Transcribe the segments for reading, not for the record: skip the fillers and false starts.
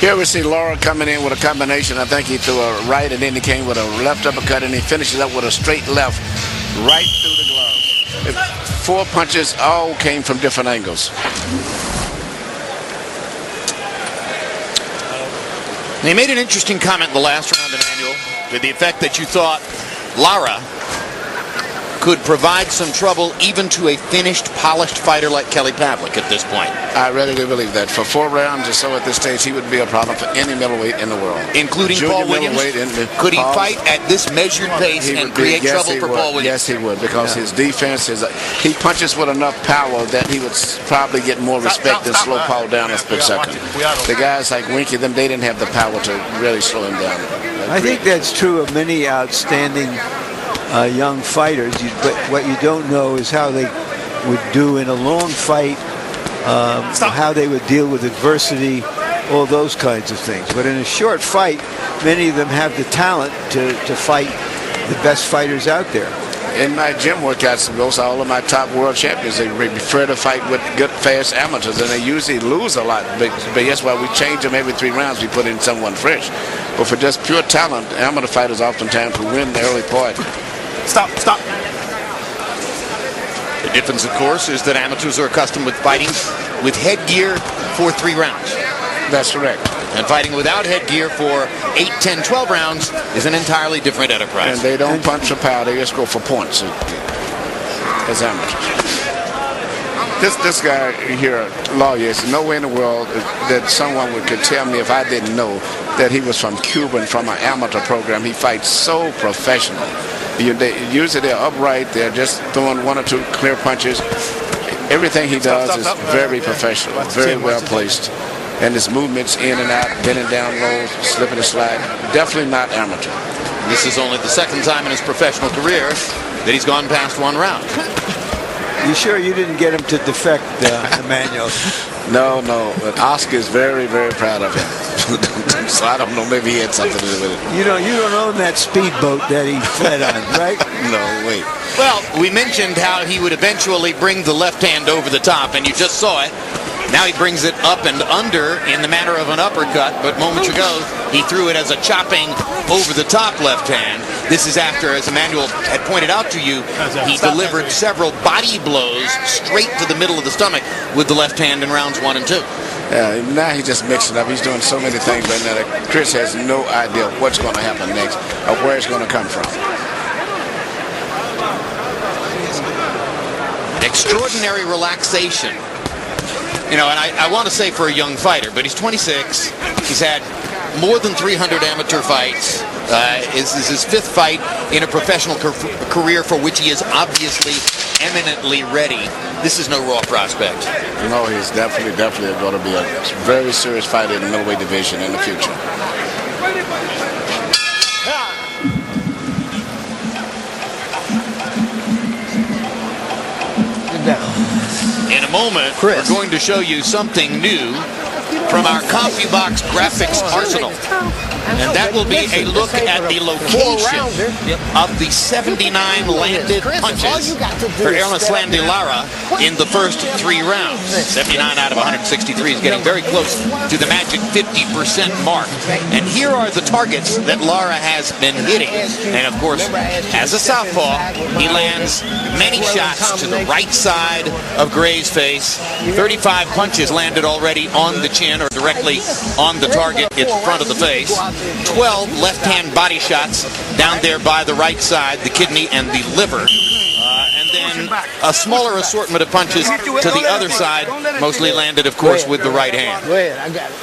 Here we see Lara coming in with a combination. I think he threw a right and then he came with a left uppercut and he finishes up with a straight left right through the glove. 4 punches all came from different angles. He made an interesting comment in the last round, Emmanuel, to the effect that you thought Lara could provide some trouble even to a finished, polished fighter like Kelly Pavlik at this point. I really do believe that. For 4 rounds or so at this stage, he would be a problem for any middleweight in the world. Including Junior Paul Williams? Could he fight at this measured pace and create trouble for Paul Williams? Yes, he would, because his defense, he punches with enough power that he would probably get more respect than slow Paul down a split second. The guys like Winky, they didn't have the power to really slow him down. I think that's true of many outstanding young fighters, but what you don't know is how they would do in a long fight, how they would deal with adversity, all those kinds of things. But in a short fight, many of them have the talent to fight the best fighters out there. In my gym workouts, most all of my top world champions, they prefer to fight with good, fast amateurs, and they usually lose a lot. But that's why we change them every 3 rounds. We put in someone fresh. But for just pure talent, amateur fighters oftentimes who win the early part. Stop. The difference, of course, is that amateurs are accustomed with fighting with headgear for 3 rounds. That's correct. And fighting without headgear for 8, 10, 12 rounds is an entirely different enterprise. And they don't punch for power, they just go for points as amateurs. This guy here, Lawyer, is nowhere in the world that someone could tell me if I didn't know that he was from Cuba and from an amateur program. He fights so professional. Usually they're upright, they're just throwing 1 or 2 clear punches. Everything he does is very professional, very well placed. And his movements in and out, bending down low, slipping and sliding, definitely not amateur. This is only the 2nd time in his professional career that he's gone past 1 round. You sure you didn't get him to defect, Emmanuel? No, but Oscar is very, very proud of him. So I don't know, maybe he had something to do with it. You don't own that speedboat that he fled on, right? No, wait. Well, we mentioned how he would eventually bring the left hand over the top, and you just saw it. Now he brings it up and under in the manner of an uppercut, but moments ago he threw it as a chopping over the top left hand. This is after, as Emmanuel had pointed out to you, he delivered several body blows straight to the middle of the stomach with the left hand in rounds 1 and 2. Yeah, now he's just mixing up. He's doing so many things right now that Chris has no idea what's going to happen next or where it's going to come from. An extraordinary relaxation. You know, and I want to say for a young fighter, but he's 26. He's had more than 300 amateur fights. This is his 5th fight in a professional career for which he is obviously eminently ready. This is no raw prospect. No, he's definitely going to be a very serious fighter in the middleweight division in the future. In a moment, we're going to show you something new from our CompuBox graphics arsenal. And that will be a look at the location of the 79 landed punches for Erislandy Lara in the first 3 rounds. 79 out of 163 is getting very close to the magic 50% mark. And here are the targets that Lara has been hitting. And of course, as a southpaw, he lands many shots to the right side of Gray's face. 35 punches landed already on the chin or directly on the target in front of the face. 12 left-hand body shots down there by the right side, the kidney and the liver. And then a smaller assortment of punches to the other side, mostly landed, of course, with the right hand. Go ahead, I got it.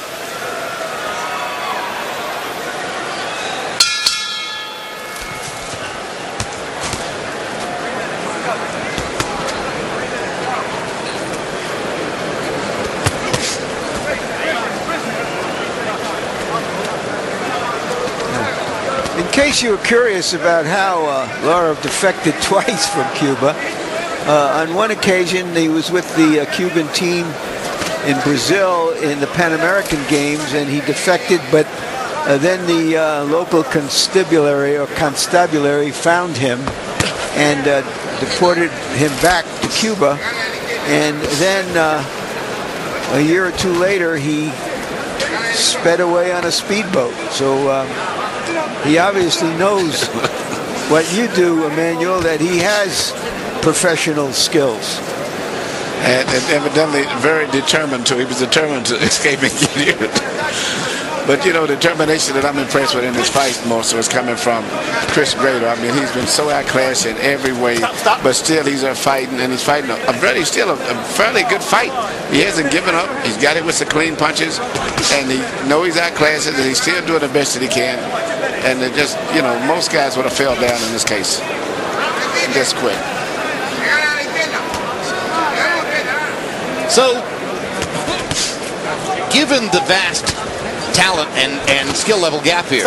In case you were curious about how Lara defected twice from Cuba, on one occasion he was with the Cuban team in Brazil in the Pan American Games, and he defected, but then the local constabulary found him and deported him back to Cuba. And then a year or 2 later, he sped away on a speedboat. So he obviously knows what you do, Emmanuel, that he has professional skills. And evidently very determined to. He was determined to escape and get here. But, you know, the determination that I'm impressed with in this fight more so is coming from Chris Grader. I mean, he's been so outclassed in every way, but still he's fighting, and he's fighting a fairly good fight. He hasn't given up. He's got it with the clean punches, and he knows he's outclassed, and he's still doing the best that he can. And it just, you know, most guys would have fell down in this case. Just quit. So, given the vast talent and skill level gap here,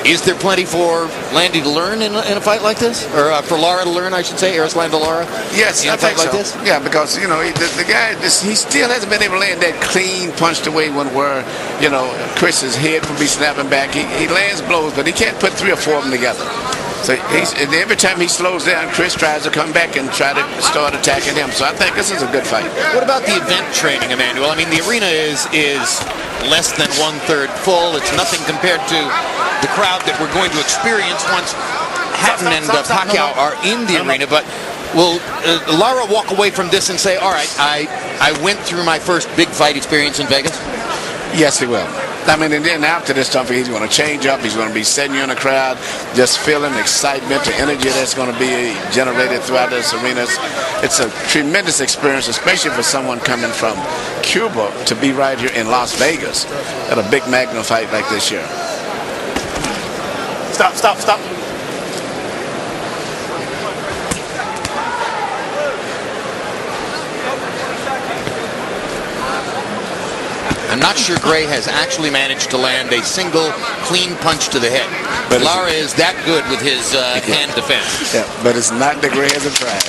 is there plenty for Landy to learn in a fight like this? Or for Lara to learn, I should say, Erislandy Lara? Yes, in a fight like this? Yeah, because, you know, the guy, he still hasn't been able to land that clean punch the way one where, you know, Chris's head will be snapping back. He lands blows, but he can't put 3 or 4 of them together. So and every time he slows down, Chris tries to come back and try to start attacking him. So I think this is a good fight. What about the event training, Emmanuel? I mean, the arena is less than 1/3 full. It's nothing compared to the crowd that we're going to experience once Hatton and Pacquiao are in the arena. But will Lara walk away from this and say, all right, I went through my first big fight experience in Vegas? Yes, he will. I mean, and then after this stuff, he's going to change up. He's going to be setting you in the crowd, just feeling excitement, the energy that's going to be generated throughout this arena. It's a tremendous experience, especially for someone coming from Cuba to be right here in Las Vegas at a big Magnum fight like this year. Stop. I'm not sure Gray has actually managed to land a single clean punch to the head. But Lara is that good with his hand defense. Yeah, but it's not that Gray hasn't tried.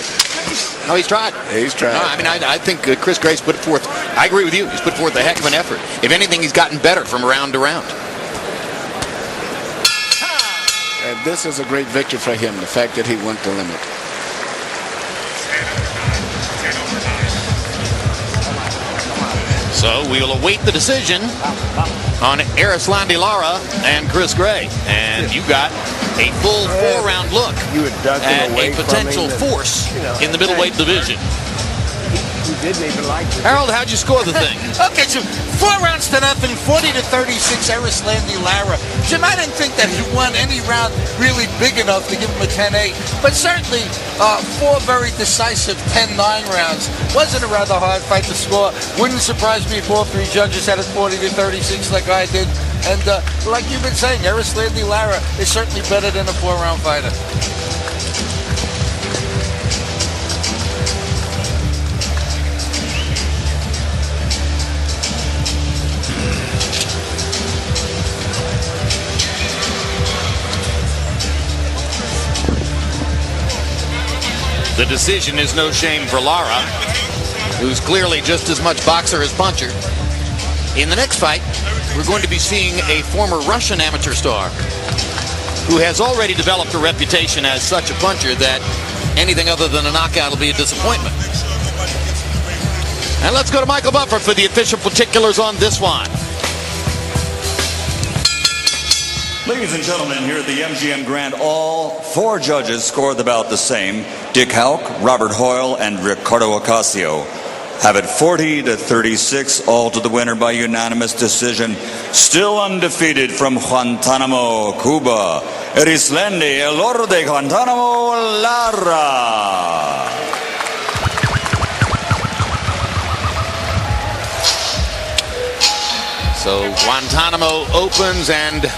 No, he's tried. He's tried. No, I mean, I think Chris Gray's put forth, I agree with you, he's put forth a heck of an effort. If anything, he's gotten better from round to round. And this is a great victory for him, the fact that he went the limit. So we will await the decision on Erislandy Lara and Chris Gray. And you got a full 4-round look at a potential force in the middleweight division. Didn't even like it. Harold, how'd you score the thing? Okay, so 4 rounds to nothing, 40-36, Erislandy Lara. Jim, I didn't think that he won any round really big enough to give him a 10-8, but certainly 4 very decisive 10-9 rounds. Wasn't a rather hard fight to score. Wouldn't surprise me if all 3 judges had it 40-36 like I did. And like you've been saying, Erislandy Lara is certainly better than a 4-round fighter. The decision is no shame for Lara, who's clearly just as much boxer as puncher. In the next fight, we're going to be seeing a former Russian amateur star who has already developed a reputation as such a puncher that anything other than a knockout will be a disappointment. And let's go to Michael Buffer for the official particulars on this one. Ladies and gentlemen, here at the MGM Grand, all 4 judges scored about the same. Dick Houck, Robert Hoyle, and Ricardo Ocasio have it 40-36, all to the winner by unanimous decision. Still undefeated from Guantanamo, Cuba, Erislandy, El Oro de Guantanamo, Lara. So Guantanamo opens, and